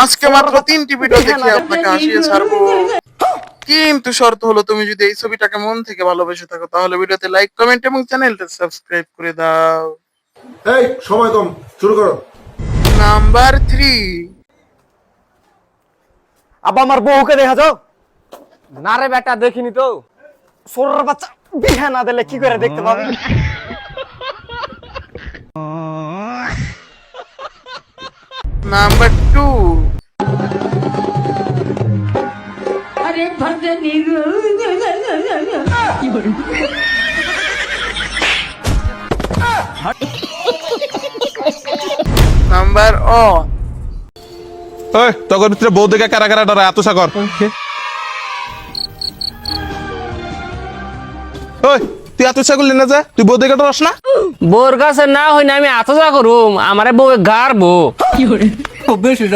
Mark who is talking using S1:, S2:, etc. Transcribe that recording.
S1: আজকে মাত্র 3টি ভিডিও দেখে আপনাকে হাসিয়ে ছাড়বো, কিন্তু শর্ত হলো তুমি যদি এই ছবিটাকে মন থেকে ভালোবেসে থাকো তাহলে ভিডিওতে লাইক কমেন্ট এবং চ্যানেলটা সাবস্ক্রাইব করে দাও।
S2: এই সময় কম, শুরু করো।
S1: নাম্বার 3।
S3: আব্বা আমার বউকে দেখা যাও।
S4: না রে বেটা দেখিনি তো।
S3: সোরের বাচ্চা বিহা না দিলে কি করে দেখতে পাবি?
S1: নাম্বার 2।
S5: अरे भगनी
S1: নাম্বার ও।
S6: ওই তখন ভিতরে বউ দেখে কারা কারা ডরা এত সাগর। ওই তুই এত ইচ্ছা করলি না যে তুই বউ দেখে ডরাস না?
S4: বউর কাছে না হই না আমি এত যা করুম আমারে বউ গার বউ
S5: बेशी